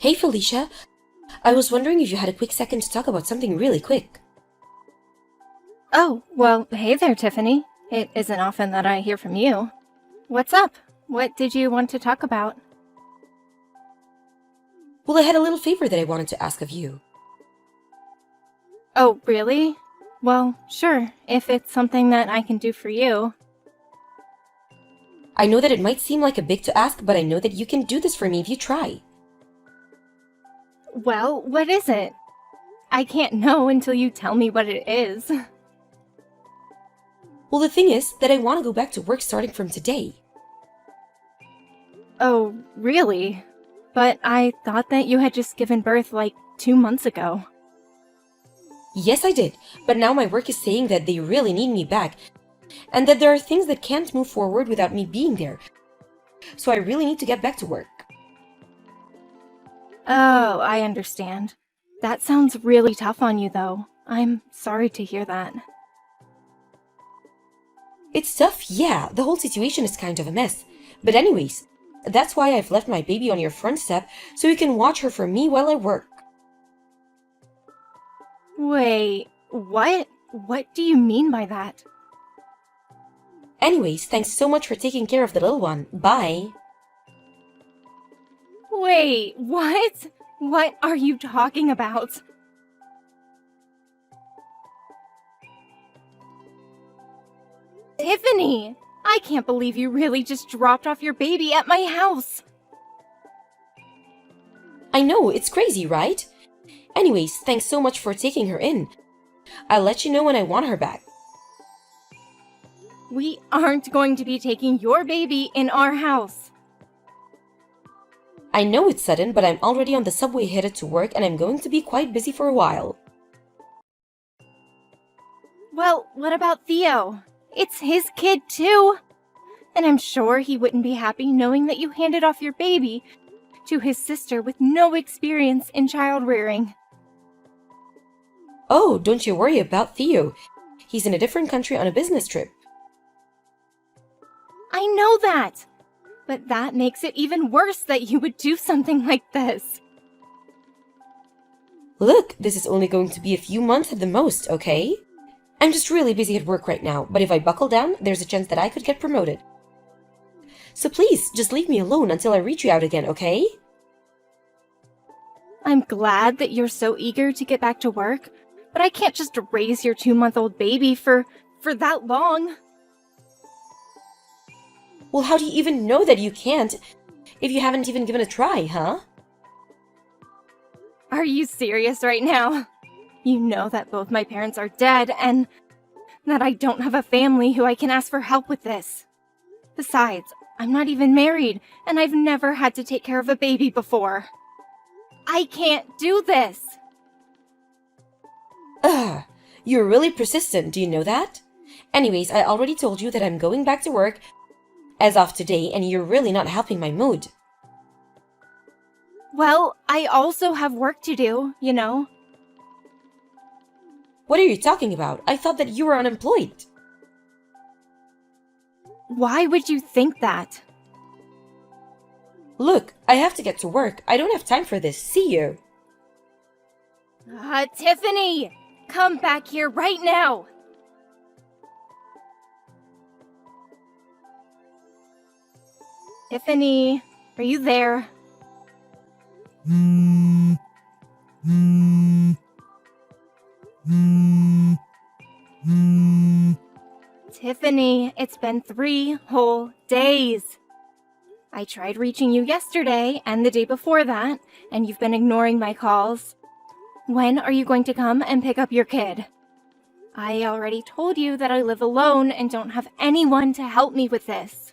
Hey Felicia, I was wondering if you had a quick second to talk about something really quick. Oh, well, hey there, Tiffany. It isn't often that I hear from you. What's up? What did you want to talk about? Well, I had a little favor that I wanted to ask of you. Oh, really? Well, sure, if it's something that I can do for you. I know that it might seem like a big to ask, but I know that you can do this for me if you try. Well, what is it? I can't know until you tell me what it is. Well, the thing is that I want to go back to work starting from today. Oh, really? But I thought that you had just given birth like 2 months ago. Yes, I did, but now my work is saying that they really need me back, and that there are things that can't move forward without me being there. So I really need to get back to work. Oh, I understand. That sounds really tough on you, though. I'm sorry to hear that. It's tough, yeah, the whole situation is kind of a mess. But anyways, that's why I've left my baby on your front step so you can watch her for me while I work. Wait, what? What do you mean by that? Anyways, thanks so much for taking care of the little one. Bye. Wait, what? What are you talking about? Tiffany! I can't believe you really just dropped off your baby at my house! I know, it's crazy, right? Anyways, thanks so much for taking her in. I'll let you know when I want her back. We aren't going to be taking your baby in our house. I know it's sudden, but I'm already on the subway headed to work and I'm going to be quite busy for a while. Well, what about Theo? It's his kid too! And I'm sure he wouldn't be happy knowing that you handed off your baby to his sister with no experience in child rearing. Oh, don't you worry about Theo. He's in a different country on a business trip. I know that! But that makes it even worse that you would do something like this. Look, this is only going to be a few months at the most, okay? I'm just really busy at work right now, but if I buckle down, there's a chance that I could get promoted. So please, just leave me alone until I reach you out again, okay? I'm glad that you're so eager to get back to work, but I can't just raise your 2-month-old baby for that long. Well, how do you even know that you can't if you haven't even given a try, huh? Are you serious right now? You know that both my parents are dead and that I don't have a family who I can ask for help with this. Besides, I'm not even married and I've never had to take care of a baby before. I can't do this! Ugh, you're really persistent, do you know that? Anyways, I already told you that I'm going back to work as of today, and you're really not helping my mood. Well, I also have work to do, you know. What are you talking about? I thought that you were unemployed. Why would you think that? Look, I have to get to work. I don't have time for this. See you. Tiffany! Come back here right now! Tiffany, are you there? Tiffany, it's been 3 whole days. I tried reaching you yesterday and the day before that, and you've been ignoring my calls. When are you going to come and pick up your kid? I already told you that I live alone and don't have anyone to help me with this.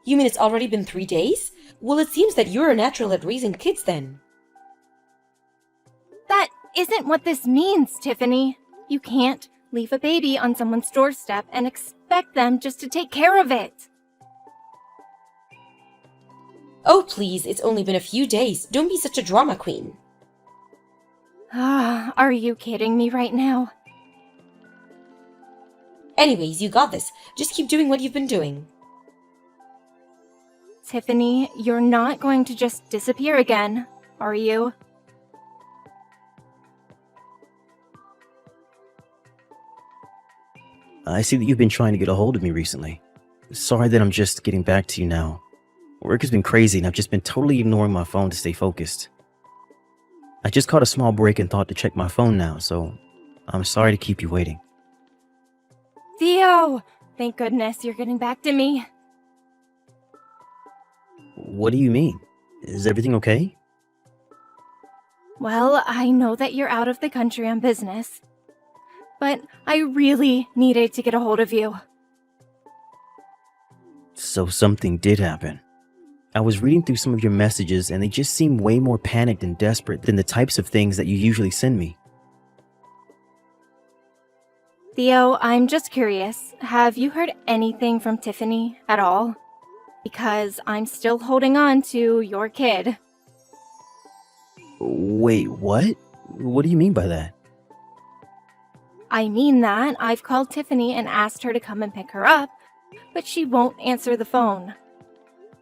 You mean it's already been 3 days? Well, it seems that you're a natural at raising kids then. That isn't what this means, Tiffany. You can't leave a baby on someone's doorstep and expect them just to take care of it. Oh, please, it's only been a few days. Don't be such a drama queen. Are you kidding me right now? Anyways, you got this. Just keep doing what you've been doing. Tiffany, you're not going to just disappear again, are you? I see that you've been trying to get a hold of me recently. Sorry that I'm just getting back to you now. Work has been crazy and I've just been totally ignoring my phone to stay focused. I just caught a small break and thought to check my phone now, so I'm sorry to keep you waiting. Theo! Thank goodness you're getting back to me. What do you mean? Is everything okay? Well, I know that you're out of the country on business, but I really needed to get a hold of you. So something did happen. I was reading through some of your messages and they just seem way more panicked and desperate than the types of things that you usually send me. Theo, I'm just curious. Have you heard anything from Tiffany at all? Because I'm still holding on to your kid. Wait, what? What do you mean by that? I mean that I've called Tiffany and asked her to come and pick her up, but she won't answer the phone.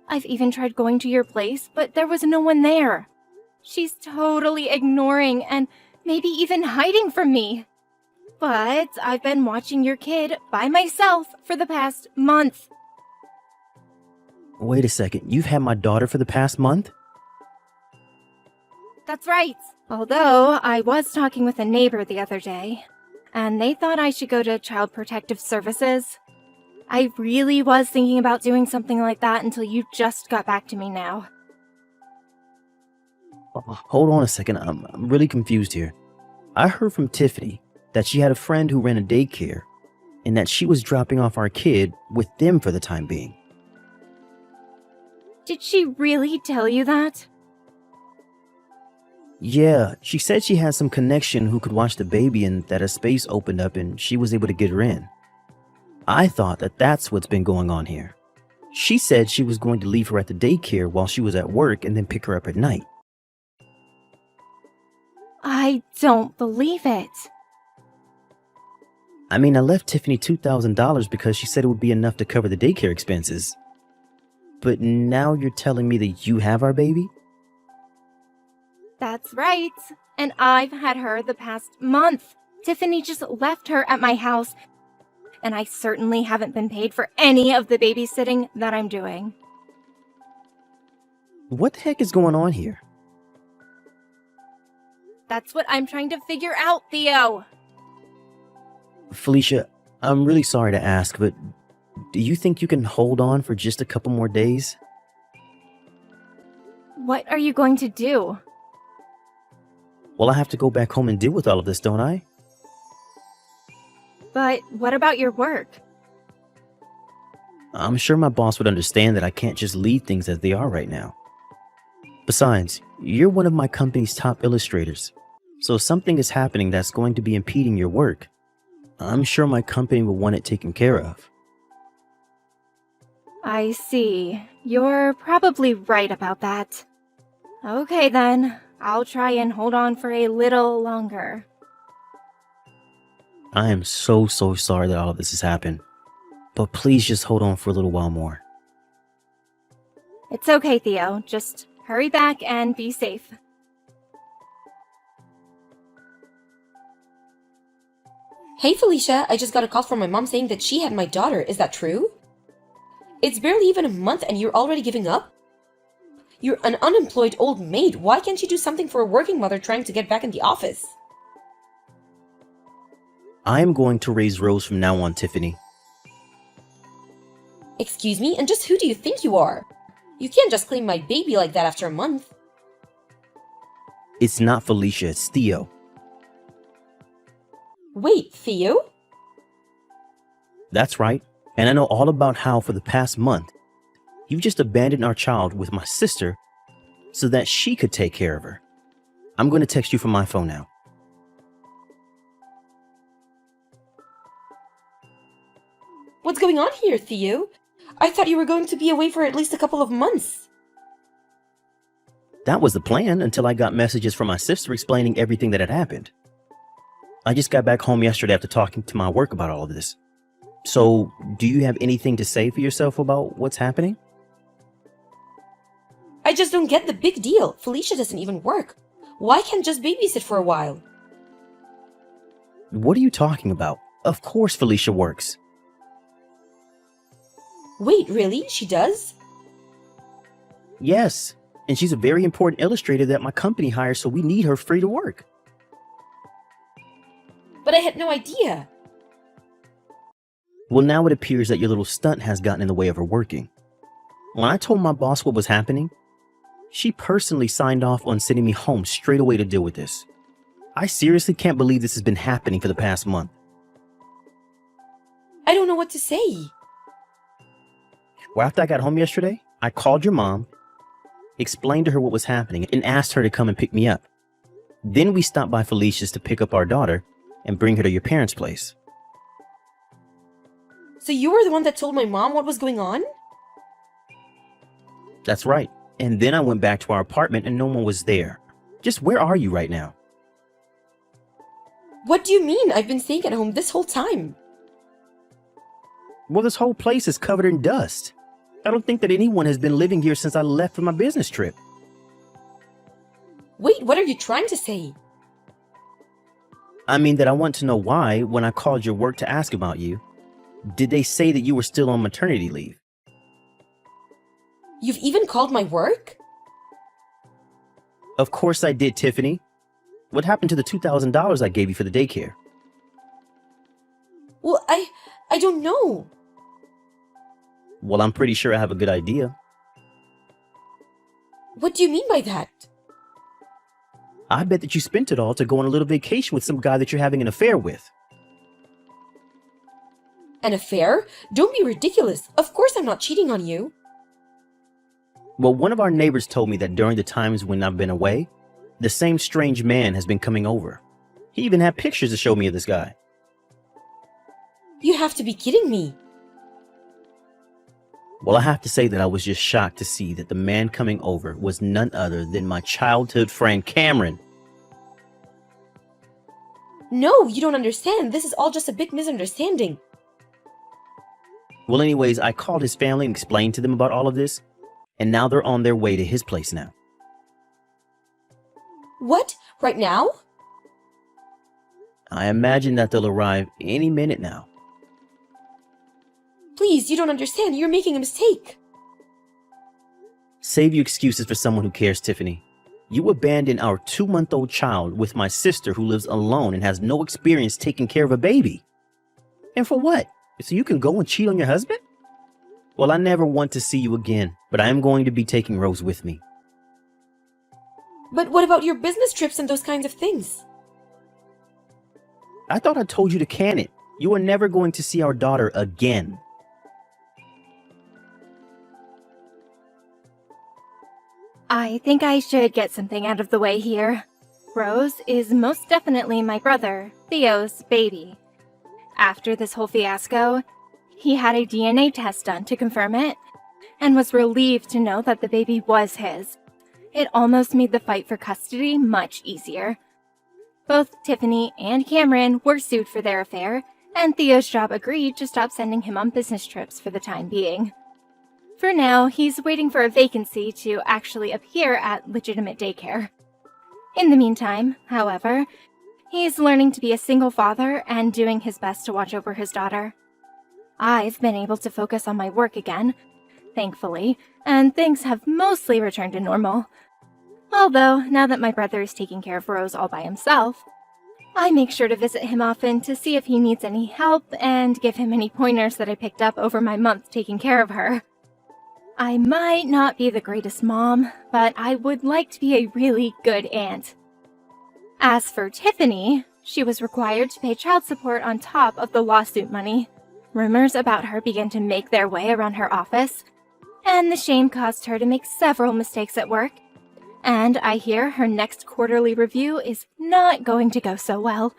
I've even tried going to your place, but there was no one there. She's totally ignoring and maybe even hiding from me. But I've been watching your kid by myself for the past month. Wait a second, you've had my daughter for the past month? That's right. Although I was talking with a neighbor the other day, and they thought I should go to Child Protective Services. I really was thinking about doing something like that until you just got back to me now. Hold on a second, I'm really confused here. I heard from Tiffany that she had a friend who ran a daycare and that she was dropping off our kid with them for the time being. Did she really tell you that? Yeah, she said she had some connection who could watch the baby and that a space opened up and she was able to get her in. I thought that that's what's been going on here. She said she was going to leave her at the daycare while she was at work and then pick her up at night. I don't believe it. I mean, I left Tiffany $2,000 because she said it would be enough to cover the daycare expenses. But now you're telling me that you have our baby? That's right. And I've had her the past month. Tiffany just left her at my house, and I certainly haven't been paid for any of the babysitting that I'm doing. What the heck is going on here? That's what I'm trying to figure out, Theo. Felicia, I'm really sorry to ask, but do you think you can hold on for just a couple more days? What are you going to do? Well, I have to go back home and deal with all of this, don't I? But what about your work? I'm sure my boss would understand that I can't just leave things as they are right now. Besides, you're one of my company's top illustrators, so if something is happening that's going to be impeding your work, I'm sure my company will want it taken care of. I see. You're probably right about that. Okay then, I'll try and hold on for a little longer. I am so sorry that all of this has happened, but please just hold on for a little while more. It's okay, Theo. Just hurry back and be safe. Hey Felicia, I just got a call from my mom saying that she had my daughter. Is that true? It's barely even a month and you're already giving up? You're an unemployed old maid. Why can't you do something for a working mother trying to get back in the office? I am going to raise Rose from now on, Tiffany. Excuse me, and just who do you think you are? You can't just claim my baby like that after a month. It's not Felicia, it's Theo. Wait, Theo? That's right, and I know all about how for the past month, you've just abandoned our child with my sister so that she could take care of her. I'm going to text you from my phone now. What's going on here, Theo? I thought you were going to be away for at least a couple of months. That was the plan until I got messages from my sister explaining everything that had happened. I just got back home yesterday after talking to my work about all of this. So, do you have anything to say for yourself about what's happening? I just don't get the big deal. Felicia doesn't even work. Why can't just babysit for a while? What are you talking about? Of course Felicia works. Wait, really? She does? Yes, and she's a very important illustrator that my company hires, so we need her free to work. But I had no idea. Well, now it appears that your little stunt has gotten in the way of her working. When I told my boss what was happening, she personally signed off on sending me home straight away to deal with this. I seriously can't believe this has been happening for the past month. I don't know what to say. Well, after I got home yesterday, I called your mom, explained to her what was happening, and asked her to come and pick me up. Then we stopped by Felicia's to pick up our daughter and bring her to your parents' place. So you were the one that told my mom what was going on? That's right. And then I went back to our apartment and no one was there. Just where are you right now? What do you mean? I've been staying at home this whole time. Well, this whole place is covered in dust. I don't think that anyone has been living here since I left for my business trip. Wait, what are you trying to say? I mean that I want to know why, when I called your work to ask about you, did they say that you were still on maternity leave? You've even called my work? Of course I did, Tiffany. What happened to the $2,000 I gave you for the daycare? Well, I don't know. Well, I'm pretty sure I have a good idea. What do you mean by that? I bet that you spent it all to go on a little vacation with some guy that you're having an affair with. An affair? Don't be ridiculous. Of course I'm not cheating on you. Well, one of our neighbors told me that during the times when I've been away, the same strange man has been coming over. He even had pictures to show me of this guy. You have to be kidding me. Well, I have to say that I was just shocked to see that the man coming over was none other than my childhood friend Cameron. No, you don't understand. This is all just a big misunderstanding. Well, anyways, I called his family and explained to them about all of this, and now they're on their way to his place now. What? Right now? I imagine that they'll arrive any minute now. Please, you don't understand. You're making a mistake. Save your excuses for someone who cares, Tiffany. You abandoned our 2-month-old child with my sister who lives alone and has no experience taking care of a baby. And for what? So you can go and cheat on your husband? Well, I never want to see you again, but I am going to be taking Rose with me. But what about your business trips and those kinds of things? I thought I told you to can it. You are never going to see our daughter again. I think I should get something out of the way here. Rose is most definitely my brother, Theo's baby. After this whole fiasco, he had a DNA test done to confirm it, and was relieved to know that the baby was his. It almost made the fight for custody much easier. Both Tiffany and Cameron were sued for their affair, and Theo's job agreed to stop sending him on business trips for the time being. For now, he's waiting for a vacancy to actually appear at legitimate daycare. In the meantime, however, he's learning to be a single father and doing his best to watch over his daughter. I've been able to focus on my work again, thankfully, and things have mostly returned to normal. Although, now that my brother is taking care of Rose all by himself, I make sure to visit him often to see if he needs any help and give him any pointers that I picked up over my month taking care of her. I might not be the greatest mom, but I would like to be a really good aunt. As for Tiffany, she was required to pay child support on top of the lawsuit money. Rumors about her began to make their way around her office, and the shame caused her to make several mistakes at work. And I hear her next quarterly review is not going to go so well.